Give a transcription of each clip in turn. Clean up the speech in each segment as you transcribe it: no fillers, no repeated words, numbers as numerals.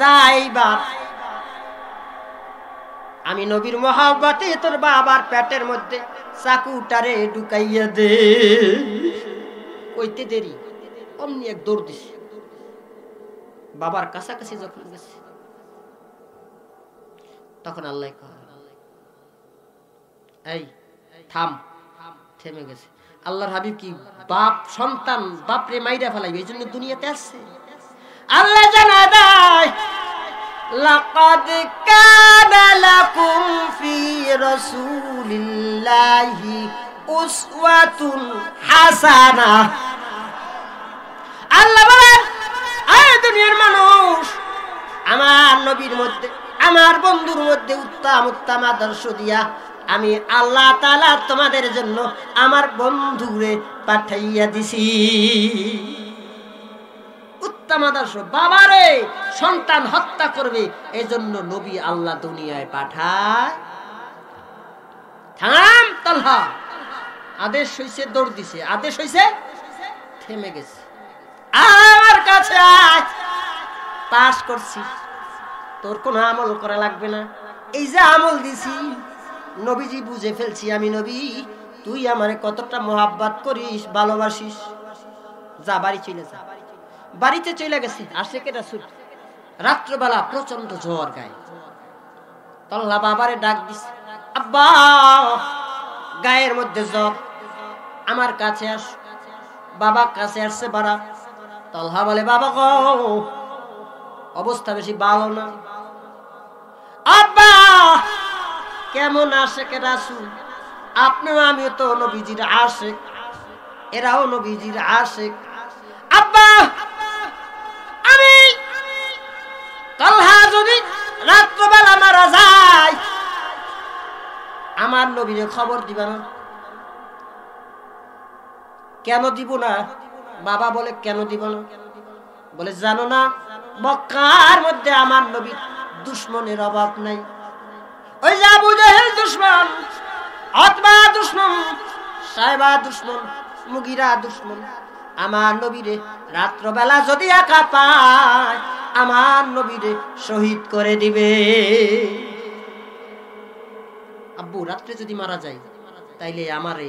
যাইবার আমি নবীর মহব্বতে তোর বাবার পেটের মধ্যে চাকুটারে ঢুকাইয়া দে। কইতে দেরি অমনি এক দৌড় দিছে। বাবার কাছাকাছি যখন গেছে তখন আল্লাহ এই থাম, থেমে গেছে। আল্লাহর হাবিব কি বাপ সন্তান বাপরে মাইরা ফেলাইবে এই জন্য দুনিয়াতে আসছে? আল্লাহ জানা দেয় লাকাদ কানা লাকুম ফি রাসূলিল্লাহি উসওয়াতুন হাসানাহ। আল্লাহ বলেন এই দুনিয়ার মানুষ আমার নবীর মধ্যে আমার বন্ধুর মধ্যে উত্তম উত্তম আদর্শ দিয়া আমি আল্লাহ তাআলা তোমাদের জন্য আমার বন্ধুরে পাঠাইয়া দিছি। উত্তম আদর্শ। বাবারে সন্তান হত্যা করবে এজন্য নবী আল্লাহ দুনিয়ায় পাঠায়। থাম তালহা, আদেশ হইছে দৌড় দিছে, আদেশ হইছে থেমে গেছে। আমার কাছে আয়, পাস করছি, তোর কোনো আমল করা লাগবে না। এই যে আমল দিছি নবীজি বুঝে ফেলছি আমি নবী, তুই আমারে কতটা মোহাব্বত করিস, ভালোবাসিস। যা বাড়ি চলে যা। বাড়িতে চলে গেছে। আশিকে রাসূল রাত্রবেলা প্রচন্ড জ্বর গায়ে। তাল্লা বাবারে ডাক দিছে, আব্বা গায়ের মধ্যে জ্বর, আমার কাছে আস। বাবা কাছে আসছে বাড়া। তালহা বলে বাবা গো অবস্থা বেশি ভালো না। আব্বা কেমন আশিকে রাসূল, আপনিও আমিও তো নবীজির আশিক, এরাও নবীজির আশিক। আব্বা আমি তালহা যদি রাত্রবেলা মারা যায় আমার নবীরে খবর দিবা না? কেন দিব না? বাবা বলে কেন দিব না? বলে জানো না মক্কার মধ্যে আমার নবীর দুশমনের অভাব নাই। ওই যে আবু জাহেল দুশমন, উতবা দুশমন, সাইবা দুশমন, মুগিরা দুশমন। আমার নবীরে রাত্রবেলা যদি একা পায় আমার নবীরে শহীদ করে দিবে। আব্বু রাত্রে যদি মারা যায় তাইলে আমারে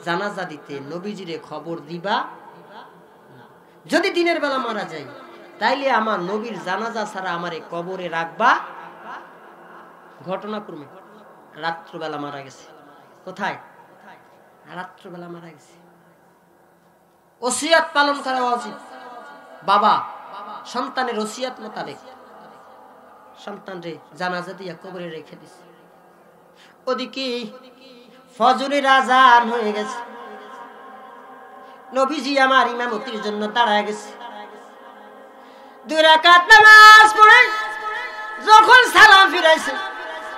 জানাজা দিতে নবীজিরে খবর দিবা। যদি দিনের বেলা মারা যায় তাইলে আমার নবীর জানাজা ছাড়া আমারে কবরে রাখবা। ঘটনাক্রমে রাত্রবেলা মারা গেছে। কোথায়? রাত্রবেলা মারা গেছে। ওসিয়াত পালন করা উচিত। বাবা সন্তানের ওসিয়াত মোতাবেক সন্তানরে জানাজা দিয়া কবরে রেখে দিছে। ওদিকে ফজরের আযান হয়ে গেছে। নবীজি আমার ইমামতির জন্য দাঁড়ায় গেছে। 2 রাকাত নামাজ পড়ে যখন সালাম ফিরাইছে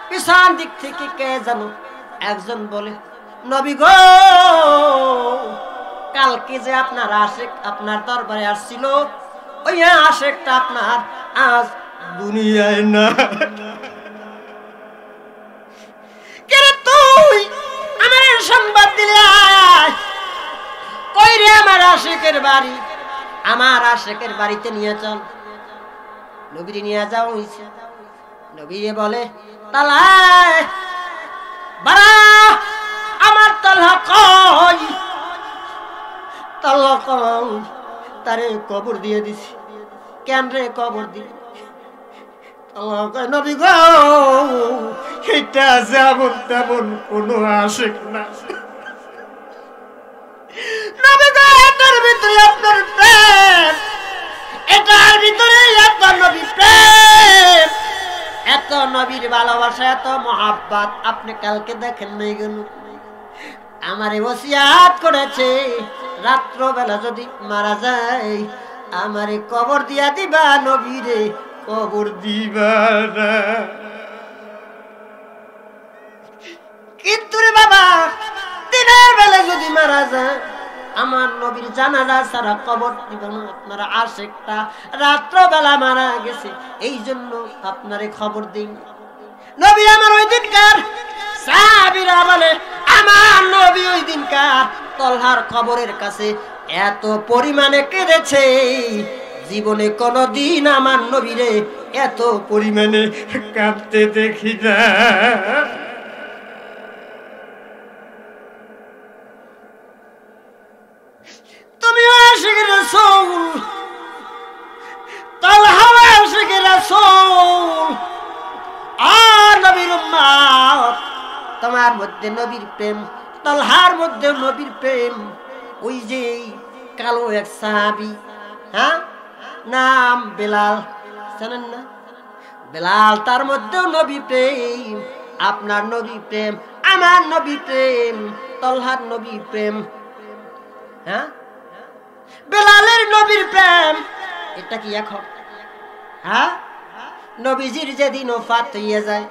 পিছন দিক থেকে কে জানো একজন বলে, নবী গো কালকে যে আপনার আশিক আপনার দরবারে আসছিল ওই আশিকটা আপনার আজ দুনিয়ায় না। কেরে তুই আমার সংবাদ দিলে কই রে আমার আশিকের বাড়ি? আমার আশিকের বাড়িতে নিয়ে চল। নবীরে নিয়ে যাও হইছে। নবীরে বলে তালা বাড়া আমার তালহা কই? তালহা কই? তারে কবর দিয়ে দিছি। কেন রে কবর দিলি? নবী গো এটা যেমন তেমন কোন আশিক না। নবী গো এটার ভিতরে আপনার প্রেম, এটার ভিতরে আপনার নবী প্রেম, এত নবীর ভালোবাসা, এত মহাব্বত আপনি কালকে দেখেন নাই গেল। আমারে ওসিয়াত করেছে রাত্রবেলা যদি মারা যায় আমারে কবর দিয়া দিবা, নবীরে কবর দিবা না। কিন্তু রে বাবা দিনের বেলা যদি মারা যায় আমার নবীর জানাজা ছাড়া কবর দিবা না। আপনারা আশিকটা রাত্রবেলা মারা গেছে এই জন্য আপনারে খবর দিন। নবী আমার ওই দিনকার সাহাবীরা বলে আমার নবী ওই দিনকার তালহার কবরের কাছে এত পরিমাণে কেঁদেছে জীবনে কোনদিন আমার নবীরে এত পরিমাণে কাঁদতে দেখি না। তুমি আশিক রাসূল, তালহা আশিক রাসূল, আর নবীর উম্মত, তোমার মধ্যে নবীর প্রেম, তালহার মধ্যে নবীর প্রেম। ওই যে কালো এক সাহাবী, হ্যাঁ, নাম বেলাল, জানেন না? বেলাল, তার মধ্যেও নবী প্রেম। আপনার নবী প্রেম, আমার নবী প্রেম, তালহার নবী প্রেম, হ্যাঁ, বেলালের নবীর প্রেম। এটা কি এখন? হ্যাঁ, নবীজির যেদিন ওফাত হইয়া যায়,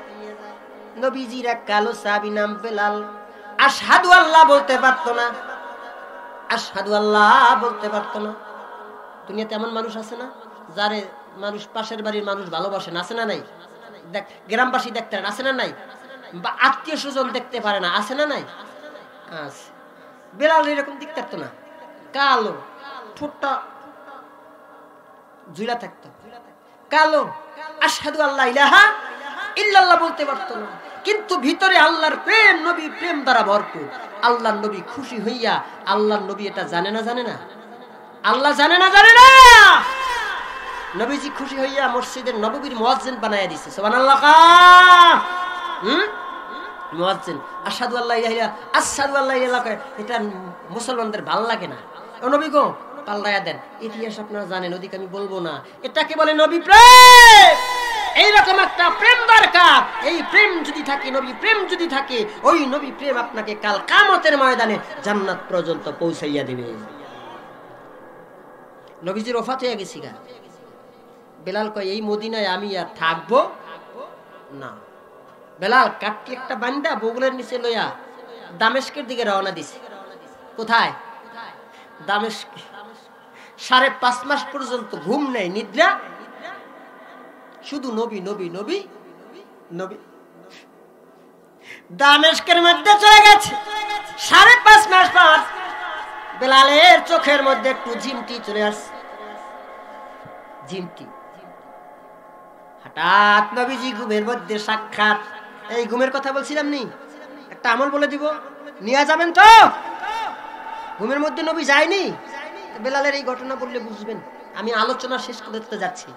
নবীজির এক কালো সাহাবী নাম বেলাল আশহাদু আল্লাহ বলতে পারতো না, আশহাদু আল্লাহ বলতে পারতো না। দুনিয়াতে এমন মানুষ আছে না যারে মানুষ, পাশের বাড়ির মানুষ ভালোবাসে না, আছে না নাই? দেখ, গ্রামবাসী দেখতে পারে না, আছে না নাই? বা আত্মীয় স্বজন দেখতে পারে না, আছে না নাই? আছে। বেলাল এরকম দেখতে পারতো না, কালো, ঠোঁটটা ঝুলা থাকতো, কালো, আশহাদু আল্লাহ ইলাহা ইল্লাল্লাহ বলতে পারতো না, কিন্তু ভিতরে আল্লাহর প্রেম, নবীর প্রেম দ্বারা ভরপুর। আল্লাহর নবী খুশি হইয়া, আল্লাহর নবী এটা জানে না, জানে না? আল্লাহ জানে না, জানে না? নবীজি খুশি হইয়া মসজিদের নববীর মুয়াজ্জিন বানায়া দিছে। সুবহানাল্লাহ। মুয়াজ্জিন আশহাদু আল্লাহ ইলাহা আশহাদু আল্লাহ ইলাহা, এটা মুসলমানদের ভালো লাগে না। ও নবী গো, পাল্টায়া দেন। ইতিহাস আপনারা জানেন, ওদিকে আমি বলবো না। এটাকে বলে নবী প্রেম। এইরকম একটা প্রেম দরকার। এই প্রেম যদি থাকে, নবী প্রেম যদি থাকে, ওই নবী প্রেম আপনাকে কাল কিয়ামতের ময়দানে জান্নাত পর্যন্ত পৌঁছাইয়া দিবে। নবীজির ওফাত হয়ে গেছে গা। বেলাল কয়, এই মদিনায় আমি আর থাকবো না। বেলাল কাটটি একটা বান্দা বগলের নিচে লইয়া দামেস্কের দিকে রওনা দিছে। কোথায়? দামেস্ক। 5.5 মাস পর্যন্ত ঘুম নেই, নিদ্রা, শুধু নবী নবী নবী নবী। দামেস্কের মধ্যে চলে গেছে 5.5 মাস পর। বেলালের চোখের মধ্যে একটু ঝিমটি চলে আসছে, ঝিমটি। হঠাৎ নবীজি ঘুমের মধ্যে সাক্ষাৎ। এই ঘুমের কথা বলছিলাম নি, একটা আমল বলে দিব, নিয়ে যাবেন তো? ঘুমের মধ্যে নবী যায়নি। বেলালের এই ঘটনা বললে বুঝবেন। আমি আলোচনা শেষ করতে যাচ্ছি।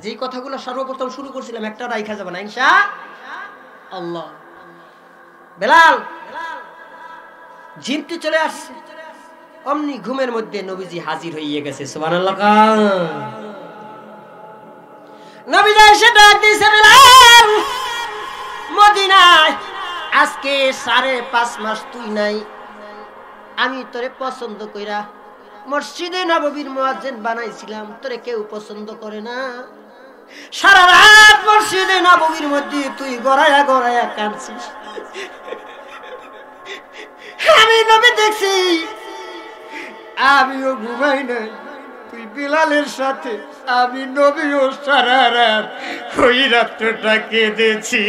যে কথাগুলো সর্বপ্রথম শুরু করছিলাম, একটা রাইখা যাবে না ইনশাআল্লাহ। বেলাল ঝিমটি চলে আসছে, অমনি ঘুমের মধ্যে নবীজি হাজির হইয়া গেছে। সুবহানাল্লাহ। নবীজি এসে ডাক দিয়েছে, বেলাল, মদিনায় আজকে 5.5 মাস তুই নাই। আমি তোরে পছন্দ কইরা মসজিদে নববীর মুয়াজ্জিন বানাইছিলাম, তোরে কেউ পছন্দ করে না। সারা রাত মসজিদে নববীর মধ্যে তুই গড়ায়া গড়ায়া কাঁদছিস। আমি নবী দেখছি, আমিও ঘুমাই নাই। তুই বেলালের সাথে, আমি নবীও সারা রাত ওই রাত্রটা কেঁদেছি।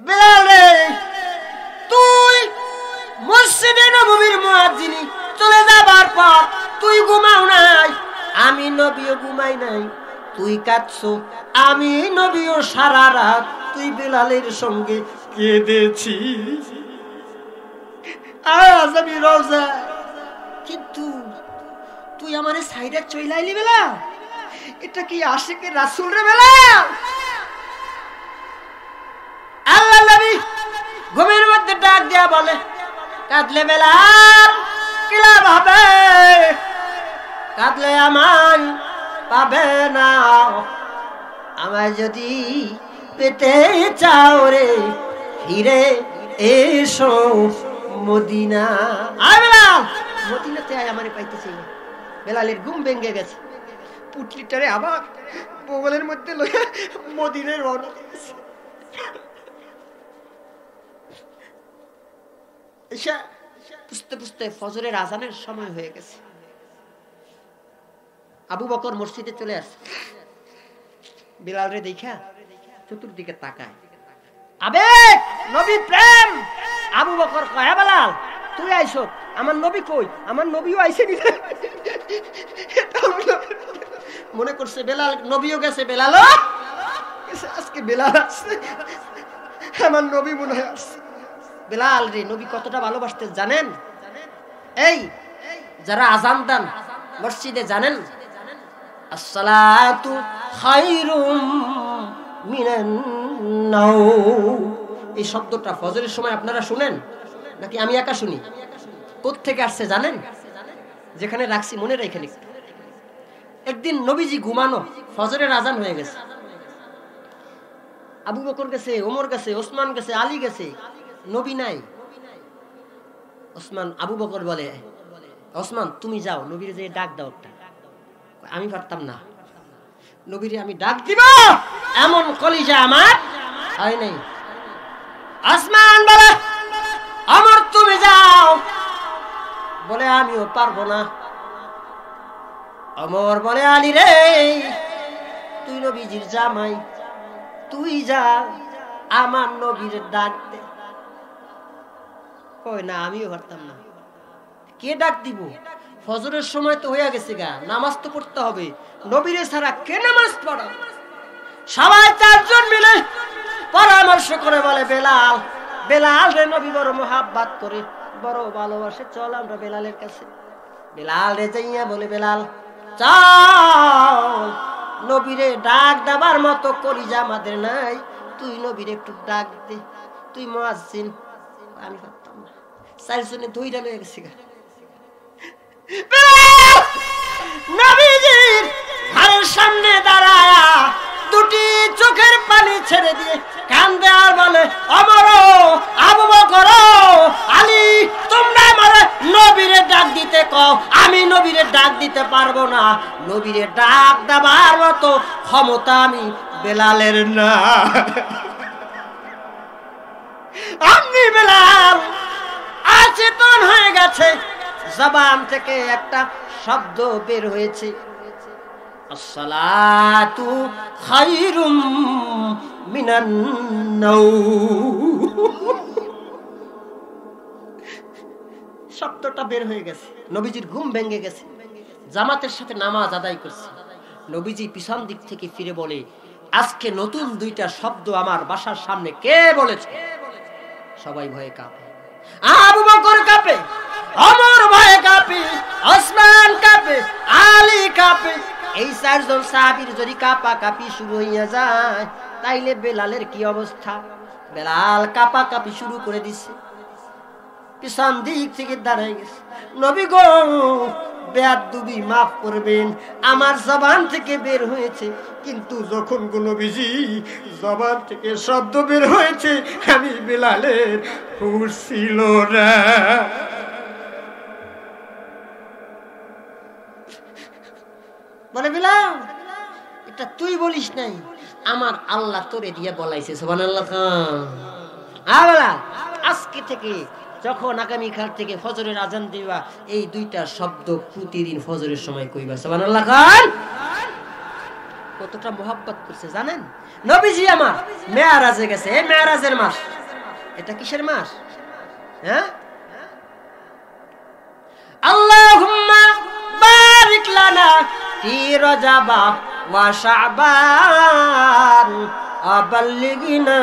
বেলালে, তুই মসজিদে নববীর মুয়াজ্জিন চলে যাবার পর তুই ঘুমাও নাই, আমি নবীও ঘুমাই নাই। তুই কাঁদছো, আমি নবীও সারা রাত তুই বেলালের সঙ্গে কেঁদেছি। আজ আমি রওজা, কিন্তু তুই আমারে সাইডে চইলাইলি বেলা। এটা কি আশিকের রাসূল রে বেলা? আল্লাহ নবী ঘুমের মধ্যে ডাক দিয়া বলে, কাঁদলে বেলাল কি লাভ হবে? কাঁদলে আমায় পাবে না। আমায় যদি পেতে চাও রে, ফিরে এসো মদিনা। আয় বেলাল, মদিনাতে আয়, আমারে পাইতে চাই। বেলালের ঘুম ভেঙে গেছে, পুটলিটারে আবার বগলের মধ্যে লইয়া মদিনায় রওনা দিয়েছে। বুঝতে বুঝতে ফজরের আজানের সময় হয়ে গেছে। আবু বকর মসজিদে চলে আসছে। বেলাল রে দেখা চতুর্দিকে তাকায়, আবেগ, নবী প্রেম। আবু বকর কয়, বেলাল তুই আইছ? আমার নবী কই? আমার নবীও আইছে নি। মনে করছে বেলাল নবীও গেছে, বেলালও আজকে বেলাল আসছে, আমার নবী মনে হয় আসছে। বেলাল রে নবী কতটা ভালোবাসতেন জানেন? এই যারা আজান দেন মসজিদে জানেন আসসালাতু খায়রুম মিনান নাওম, এই শব্দটা ফজরের সময় আপনারা শুনেন নাকি আমি একা শুনি? কোত্থেকে আসছে জানেন? যেখানে রাখছি মনে রেখে লিখ। একদিন নবীজি ঘুমানো, ফজরের আজান হয়ে গেছে, আবু বকর গেছে, ওমর গেছে, ওসমান গেছে, আলী গেছে, নবী নাই। ওসমান আবু বকর বলে, ওসমান তুমি যাও নবীর যে ডাক দাও একটা। আমি পারতাম না, নবীরে আমি ডাক দিব এমন কলিজা আমার হয় নাই। ওসমান বলে ওমর তুমি যাও, বলে আমিও পারবো না। ওমর বলে আলী রে তুই নবীজির জামাই, তুই যা আমার নবীর ডাক দে। কই না আমিও পারতাম না, কে ডাক দিব? ফজরের সময় তো হয়ে গেছে গা, নামাজ তো পড়তে হবে, নবীরে ছাড়া কে নামাজ পড়া? সবাই চারজন মিলে পরামর্শ করে বলে বেলাল, বেলাল রে নবী বড় মোহাব্বত করে, বড় ভালোবাসে, চল আমরা বেলালের কাছে। বেলাল রে যাইয়া বলে বেলাল চল, নবীরে ডাক দেবার মতো কলিজা আমাদের নাই, তুই নবীরে একটু ডাক দে, তুই মুয়াজ্জিন। আমি পারতাম না, চারজনে ধইরা লয়ে গেছে গা। নবীজির ঘরের সামনে দাঁড়ায়া দুটি চোখের পানি ছেড়ে দিয়ে কান্দে আর বলে ওমর, আবু বকর, আলী তোমরা আমারে নবীরে ডাক দিতে কও, আমি নবীরে ডাক দিতে পারবো না, নবীরে ডাক দেবার মতো ক্ষমতা আমি বেলালের না। আমি বেলাল অচেতন হয়ে গেছে, জবান থেকে একটা শব্দ বের হয়েছে, আসসালাতু খায়রুম মিনান নাওম। শব্দটা বের হয়ে গেছে, নবীজির ঘুম ভেঙে গেছে, জামাতের সাথে নামাজ আদায় করছে। নবীজি পিছন দিক থেকে ফিরে বলে আজকে নতুন দুইটা শব্দ আমার বাসার সামনে কে বলেছে? সবাই ভয়ে কাঁপে, আবু বকর কাঁপে, ওমর ভয়ে কাঁপে, ওসমান কাঁপে, আলী কাঁপে। এই চারজন সাহাবীর যদি কাঁপা কাঁপি শুরু হইয়া যায় তাইলে বেলালের কি অবস্থা? বেলাল কাঁপা কাঁপি শুরু করে দিচ্ছে, পিছন দিক থেকে দাঁড়াই গেছে। নবী গো বেয়াদবি মাফ করবেন, আমার জবান থেকে বের হয়েছে, কিন্তু যখন গো নবীজি জবান থেকে শব্দ বের হয়েছে আমি বেলালের হুঁশ ছিল না। বলে বেলাল এটা তুই বলিস নাই, আমার আল্লাহ তোরে দিয়ে বলাইছে। সুবহানাল্লাহ। আজকে থেকে যখন আগামীকাল থেকে ফজরের আজান দিবা এই দুইটা শব্দ প্রতিদিন ফজরের সময় কইবা। সুবহানাল্লাহ। কতটা মোহাব্বত করছে জানেন? নবীজি আমার মেয়ারাজে গেছে, এই মেয়ারাজের মাস, এটা কিসের মাস? হ্যাঁ, আল্লাহুম্মা বারিক লানা ফি রজব ওয়া শাবান আবাল্লিগিনা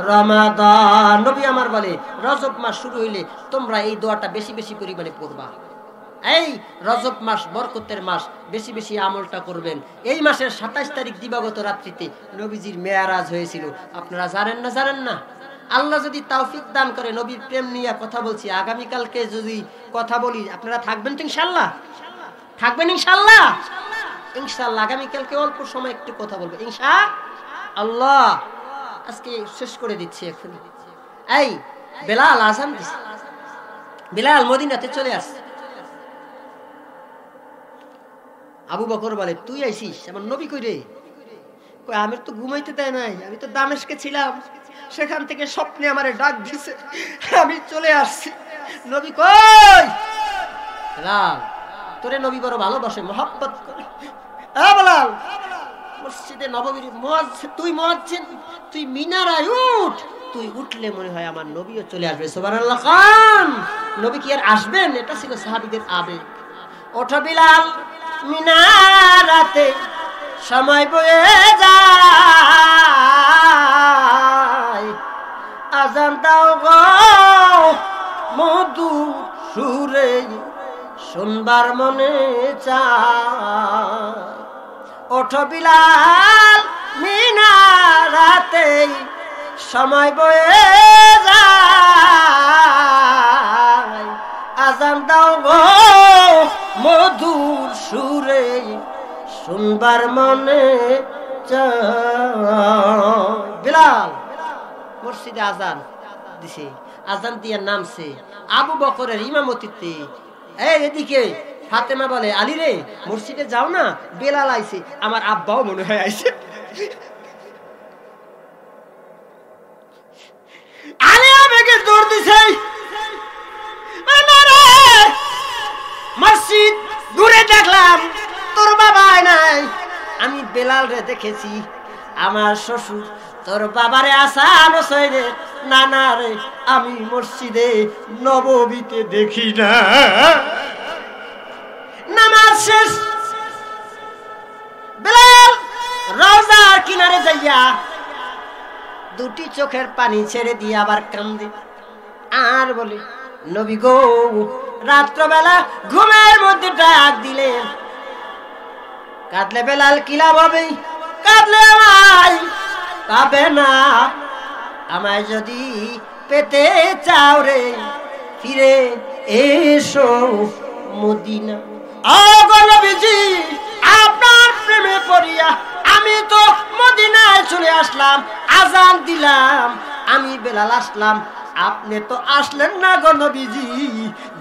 রমাদান। নবী আমার বলে রজব মাস শুরু হইলে তোমরা এই দোয়াটা বেশি বেশি পরিমাণে পড়বা। এই রজব মাস বরকতের মাস, বেশি বেশি আমলটা করবেন। এই মাসের 27 তারিখ দিবাগত রাত্রিতে নবীজির মেয়ারাজ হয়েছিল। আপনারা জানেন না? জানেন না? আল্লাহ যদি তৌফিক দান করে, নবীর প্রেম নিয়ে কথা বলছি, আগামীকালকে যদি কথা বলি আপনারা থাকবেন তো ইনশাআল্লাহ? থাকবেন ইনশাআল্লাহ? ইনশাআল্লাহ আগামীকালকে অল্প সময় একটু কথা বলবো ইনশাআল্লাহ। আজকে শেষ করে দিচ্ছি এখন। এই বেলাল আজান দিছে, বেলাল মদিনাতে চলে আসছে। আবু বকর বলে তুই আইছিস, আমার নবী কই রে? কই আমি তো ঘুমাইতে দেয় নাই, আমি তো দামেস্কে ছিলাম, সেখান থেকে স্বপ্নে আমারে ডাক দিছে, আমি চলে আসছি। নবী কই? বেলাল তোরে নবী বড় ভালোবাসে, মহব্বত করে। বেলাল মসজিদে নববীর মুয়াজ্জিন, তুই মুয়াজ্জিন, তুই মিনারায় উঠ, তুই উঠলে মনে হয় আমার নবীও চলে আসবে। সুবহানাল্লাহ খান। নবী কি আর আসবেন? এটা ছিল সাহাবীদের আবেগ। ওঠো বিলাল, মিনারাতে সময় বয়ে যায়, আজান দাও গো মধু সুরে শুনবার মনে চায়। ওঠো বিলাল, মিনারাতে সময় বয়ে যায়, আজান দাও গো মধুর সুরে শুনবার মনে চায়। বিলাল মসজিদে আজান দিছে, আজান দিয়া নামছে আবু বকরের ইমামতিতে। এদিকে ফাতেমা বলে, আলী রে মসজিদে যাও না, বেলাল আইছে। আমার আব্বাও মনে হয় আইছে। আলী আবেগে দৌড় দিছে, মসজিদ ঘুরে দেখলাম তোর বাবা নাই। আমি বেলাল রে দেখেছি, আমার শ্বশুর তোর বাবারে আসান হোসেনে নানা রে আমি মসজিদে নববীতে দেখি না। নামাজ শেষ, বেলাল রওজার কিনারে যাইয়া দুটি চোখের পানি ছেড়ে দিয়ে আবার কান্দে আর বলে, নবী গো রাত্রবেলা ঘুমের মধ্যে ডাক দিলেন। কাঁদলে বেলাল কি লাভ হবে? কাঁদলে আমায় পাবে না। আমায় যদি পেতে চাও রে ফিরে এসো মদিনা। ওগো নবীজি, আপনার প্রেমে পড়িয়া আমি তো মদিনায় চলে আসলাম, আজান দিলাম, আমি বেলাল আসলাম, আপনি তো আসলেন না গো নবীজি।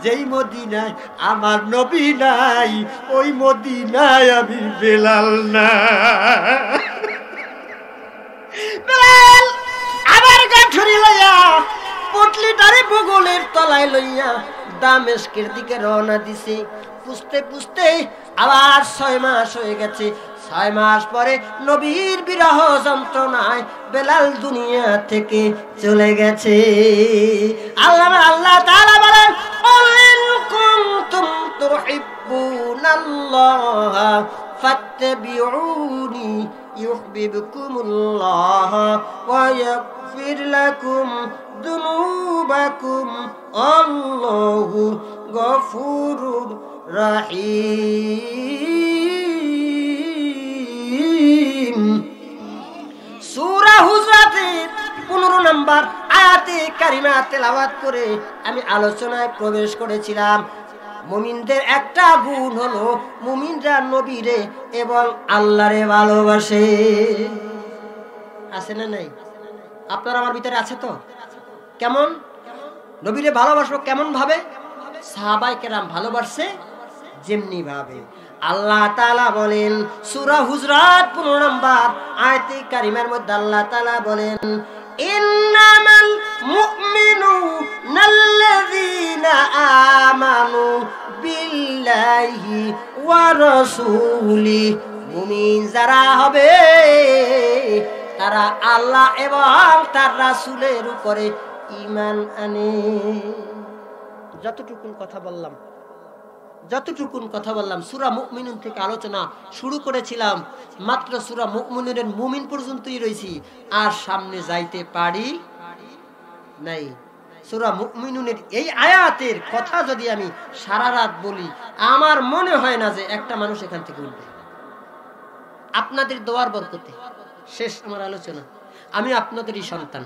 যেই মদিনায় আমার নবী নাই, ওই মদিনায় আমি বেলাল না। বেলাল আবার গাঠুরি লইয়া পুটলিটারে বগলের তলায় লইয়া দামেস্কের দিকে রওনা দিছে। বুঝতে বুঝতে আবার 6 মাস হয়ে গেছে। 6 মাস পরে নবীর বিরহ যন্ত্রণায় বেলাল দুনিয়া থেকে চলে গেছে। আল্লাহ তাআলা বলেন, ইন কুনতুম তুহিব্বুনাল্লাহ ফাত্তাবিউনি ইউহিব্বুকুমুল্লাহ ওয়া ইয়াগফির লাকুম যুনুবাকুম আল্লাহু গফুরুর রহিম। সূরা হুজরাতের 15 নম্বর আয়াতে কারিমা তেলাওয়াত করে আমি আলোচনায় প্রবেশ করেছিলাম। মুমিনদের একটা গুণ হলো মুমিনরা নবীরে এবং আল্লাহরে ভালোবাসে। আছে না নাই? আপনার আমার ভিতরে আছে তো? কেমন নবীরে ভালোবাসবো? কেমন ভাবে? সাহাবায়ে কেরাম ভালোবাসে যেমনি ভাবে। আল্লাহ তাআলা বলেন সূরা হুজরাত 15 নম্বর আয়াতে কারিমার মধ্যে আল্লাহ তাআলা বলেন, ইন্নামাল মুমিনুনাল্লাযীনা আমানু বিল্লাহি ওয়া রাসূলি। মুমিন যারা হবে তারা আল্লাহ এবং তার রাসূলের উপরে ঈমান আনে। যতটুকুন কথা বললাম সূরা মুমিনুন থেকে আলোচনা শুরু করেছিলাম। মাত্র সূরা মুমিনুনের মুমিন পর্যন্তই রয়েছি, আর সামনে যাইতে পারি নাই। সূরা মুমিনুনের এই আয়াতের কথা যদি আমি সারা রাত বলি, আমার মনে হয় না যে একটা মানুষ এখান থেকে উঠবে। আপনাদের দোয়ার বরকতে শেষ আমার আলোচনা। আমি আপনাদেরই সন্তান।